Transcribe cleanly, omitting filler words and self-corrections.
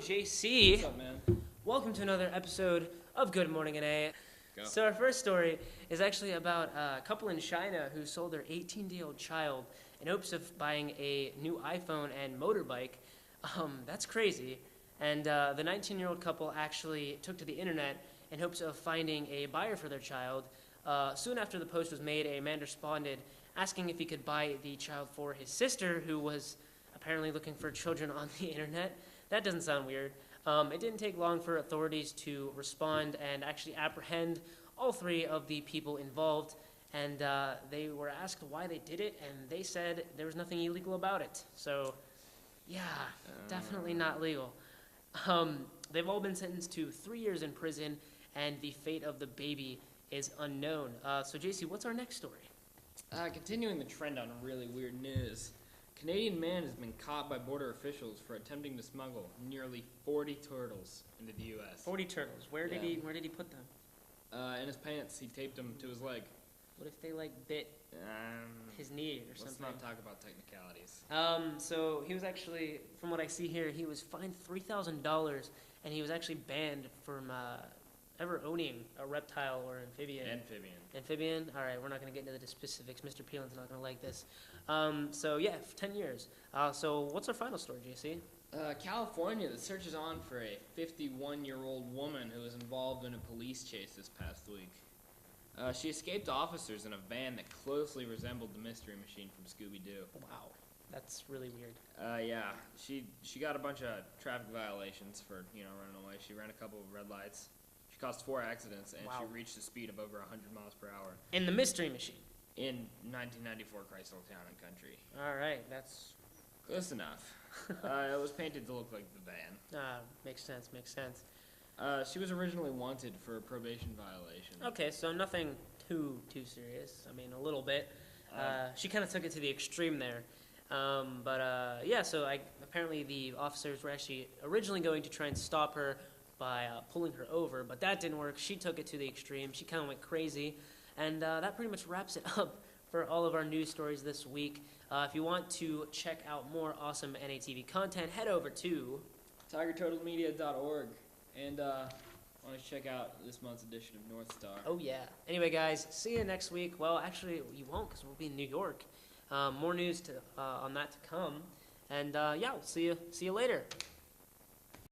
JC. What's up, man? Welcome to another episode of Good Morning NA. Go. So our first story is actually about a couple in China who sold their 18-day-old child in hopes of buying a new iPhone and motorbike. That's crazy. And the 19-year-old couple actually took to the internet in hopes of finding a buyer for their child. Soon after the post was made, a man responded asking if he could buy the child for his sister, who was apparently looking for children on the internet. That doesn't sound weird. It didn't take long for authorities to respond and actually apprehend all three of the people involved. And they were asked why they did it, and they said there was nothing illegal about it. So, yeah, definitely not legal. They've all been sentenced to 3 years in prison, and the fate of the baby is unknown. So, JC, what's our next story? Continuing the trend on really weird news. Canadian man has been caught by border officials for attempting to smuggle nearly 40 turtles into the U.S. 40 turtles. Where did he put them? In his pants. He taped them to his leg. What if they bit his knee or something? Let's not talk about technicalities. So he was actually, from what I see here, he was fined $3,000, and he was actually banned from ever owning a reptile or amphibian. Amphibian? All right, we're not going to get into the specifics. Mr. Peelin's not going to like this. So, yeah, 10 years. So what's our final story, JC? California, the search is on for a 51-year-old woman who was involved in a police chase this past week. She escaped officers in a van that closely resembled the Mystery Machine from Scooby-Doo. Wow, that's really weird. Yeah, she got a bunch of traffic violations for, running away. She ran a couple of red lights. She caused 4 accidents, and She reached a speed of over 100 miles per hour. In the Mystery Machine? In 1994 Chrysler Town and Country. All right, that's... close enough. It was painted to look like the van. Makes sense. She was originally wanted for a probation violation. Okay, so nothing too serious. I mean, a little bit. She kind of took it to the extreme there. Yeah, so apparently the officers were actually originally going to try and stop her by pulling her over, but that didn't work. She took it to the extreme. She kind of went crazy, and that pretty much wraps it up for all of our news stories this week. If you want to check out more awesome NATV content, head over to TigerTurtleMedia.org, and want to check out this month's edition of North Star. Oh, yeah. Anyway, guys, see you next week. Well, actually, you won't, because we'll be in New York. More news on that to come, and yeah, we'll see you later.